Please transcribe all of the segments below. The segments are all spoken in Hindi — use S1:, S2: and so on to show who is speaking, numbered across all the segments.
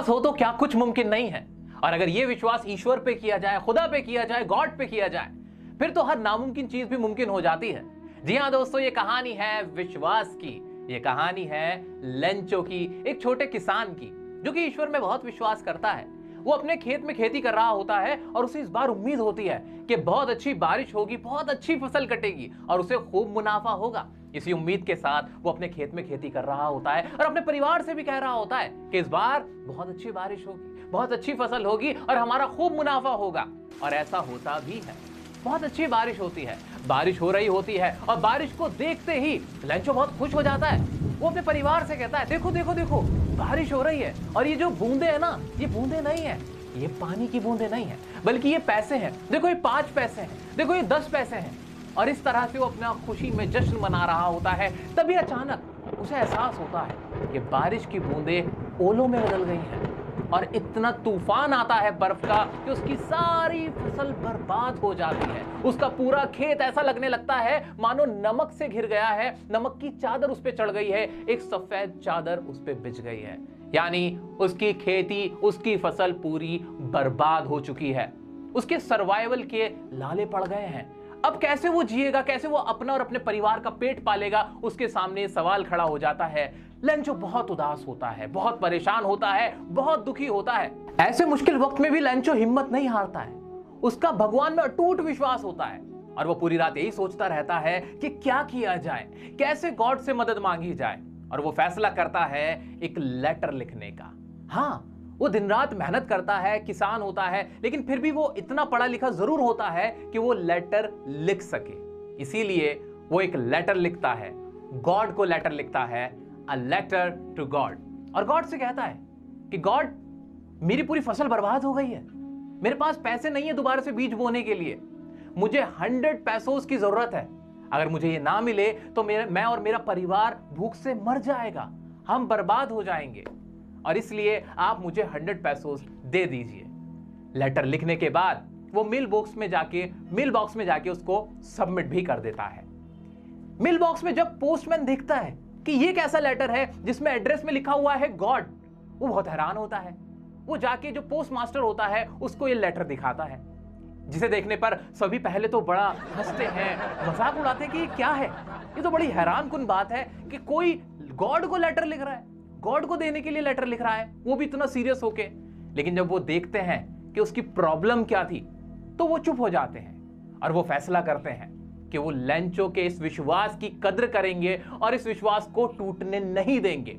S1: हो तो क्या कुछ मुमकिन नहीं है। और अगर यह विश्वास ईश्वर पे किया जाए, खुदा पे किया जाए, गॉड पे किया जाए, फिर तो हर नामुमकिन चीज भी मुमकिन हो जाती है। जी हां दोस्तों, ये कहानी है विश्वास की। ये कहानी है लेंचो की, एक छोटे किसान की जो कि ईश्वर में बहुत विश्वास करता है। वो अपने खेत में खेती कर रहा होता है और उसे इस बार उम्मीद होती है कि बहुत अच्छी बारिश होगी, बहुत अच्छी फसल कटेगी और उसे खूब मुनाफा होगा। इसी उम्मीद के साथ वो अपने खेत में खेती कर रहा होता है और अपने परिवार से भी कह रहा होता है कि इस बार बहुत अच्छी बारिश होगी, बहुत अच्छी फसल होगी और हमारा खूब मुनाफा होगा। और ऐसा होता भी है। बहुत अच्छी बारिश होती है, बारिश हो रही होती है और बारिश को देखते ही लेंचो बहुत खुश हो जाता है। वो अपने परिवार से कहता है, देखो देखो देखो, बारिश हो रही है और ये जो बूंदे हैं ना, ये बूंदे नहीं है, ये पानी की बूंदे नहीं है, बल्कि ये पैसे हैं। देखो ये 5 पैसे हैं, देखो ये 10 पैसे हैं। और इस तरह से वो अपना खुशी में जश्न मना रहा होता है। तभी अचानक उसे एहसास होता है कि बारिश की बूंदे ओलों में बदल गई हैं और इतना तूफान आता है बर्फ का कि उसकी सारी फसल बर्बाद हो जाती है। उसका पूरा खेत ऐसा लगने लगता है मानो नमक से घिर गया है, नमक की चादर उस पे चढ़ गई है, एक सफेद चादर उस पे बिछ गई है। यानी उसकी खेती, उसकी फसल पूरी बर्बाद हो चुकी है। उसके सर्वाइवल के लाले पड़ गए हैं। अब कैसे वो जिएगा, कैसे वो अपना और अपने परिवार का पेट पालेगा, उसके सामने सवाल खड़ा हो जाता है। लेंचो बहुत उदास होता है, बहुत परेशान होता है, बहुत दुखी होता है। ऐसे मुश्किल वक्त में भी लेंचो हिम्मत नहीं हारता है। उसका भगवान में अटूट विश्वास होता है और वो पूरी रात यही सोचता रहता है कि क्या किया जाए, कैसे गॉड से मदद मांगी जाए। और वो फैसला करता है एक लेटर लिखने का। हाँ, वो दिन रात मेहनत करता है, किसान होता है, लेकिन फिर भी वो इतना पढ़ा लिखा जरूर होता है कि वो लेटर लिख सके। इसीलिए वो एक लेटर लिखता है, गॉड को लेटर लिखता है, अ लेटर टू गॉड। और गॉड से कहता है कि गॉड, मेरी पूरी फसल बर्बाद हो गई है, मेरे पास पैसे नहीं है दोबारा से बीज बोने के लिए, मुझे 100 पैसों की जरूरत है। अगर मुझे ये ना मिले तो मैं और मेरा परिवार भूख से मर जाएगा, हम बर्बाद हो जाएंगे, और इसलिए आप मुझे 100 पैसों दे दीजिए। लेटर लिखने के बाद वो मेल बॉक्स में जाके उसको सबमिट भी कर देता है। मेल बॉक्स में जब पोस्टमैन देखता है कि ये कैसा लेटर है जिसमें एड्रेस में लिखा हुआ है गॉड, वो बहुत हैरान होता है। वो जाके जो पोस्ट मास्टर होता है उसको ये लेटर दिखाता है, जिसे देखने पर सभी पहले तो बड़ा हंसते हैं, मजाक उड़ाते हैं कि ये क्या है, ये तो बड़ी हैरानकुन बात है कि कोई गॉड को लेटर लिख रहा है, गॉड को देने के लिए लेटर लिख रहा है, वो भी इतना सीरियस होके। लेकिन जब वो देखते हैं कि उसकी प्रॉब्लम क्या थी तो वो चुप हो जाते हैं और वो फैसला करते हैं कि वो लेंचो के इस विश्वास की कद्र करेंगे और इस विश्वास को टूटने नहीं देंगे।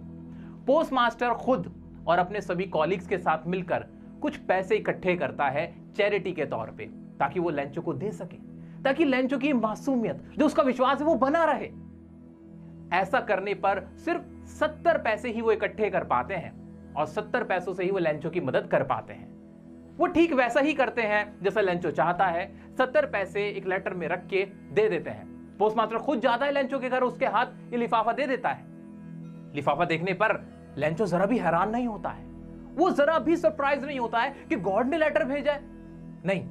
S1: पोस्ट मास्टर खुद और अपने सभी कॉलीग्स के साथ मिलकर कुछ पैसे इकट्ठे करता है चैरिटी के तौर पे, ताकि वो लेंचो को दे सके, ताकि लेंचो की मासूमियत, जो उसका विश्वास है, वो बना रहे। ऐसा करने पर सिर्फ 70 पैसे ही वो इकट्ठे कर पाते हैं और 70 पैसों से ही वो लेंचो की मदद कर पाते हैं। वो ठीक वैसा ही करते हैं जैसा लेंचो चाहता है। 70 पैसे एक लेटर में रख के दे देते हैं। पोस्टमास्टर खुद जाता है लेंचो के घर, उसके हाथ ये लिफाफा दे देता है। लिफाफा देखने पर लेंचो जरा भी हैरान नहीं होता है, वो जरा भी सरप्राइज नहीं होता है कि गॉड ने लेटर भेजा है। नहीं,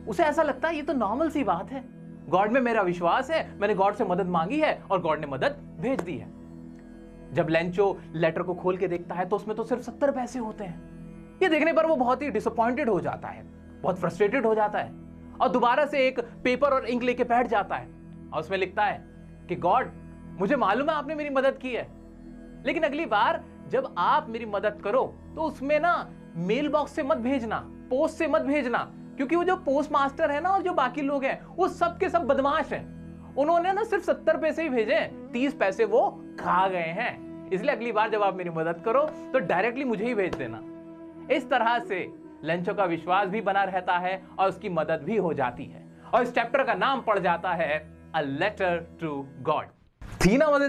S1: उसे ऐसा लगता है ये तो नॉर्मल सी बात है, गॉड में मेरा विश्वास है, मैंने गॉड से मदद मांगी है और गॉड ने मदद भेज दी है। जब लेंचो लेटर को खोल के देखता है तो उसमें तो सिर्फ 70 पैसे होते हैं। ये देखने पर वो बहुत ही डिसअपॉइंटेड हो जाता है, बहुत फ्रस्ट्रेटेड हो जाता है और दोबारा से एक पेपर और इंक लेके बैठ जाता है और उसमें लिखता है कि गॉड, मुझे मालूम है आपने मेरी मदद की है, लेकिन अगली बार जब आप मेरी मदद करो तो उसमें ना मेल बॉक्स से मत भेजना, पोस्ट से मत भेजना, क्योंकि वो जो पोस्ट मास्टर है ना और जो बाकी लोग हैं वो सब के सब बदमाश हैं। उन्होंने ना सिर्फ 70 पैसे ही भेजे, 30 पैसे वो खा गए हैं। इसलिए अगली बार जब आप मेरी मदद करो तो डायरेक्टली मुझे ही भेज देना। इस तरह से लेंचो का विश्वास भी बना रहता है और उसकी मदद भी हो जाती है और इस चैप्टर का नाम पड़ जाता है अ लेटर टू गॉड। थी ना मजेदार?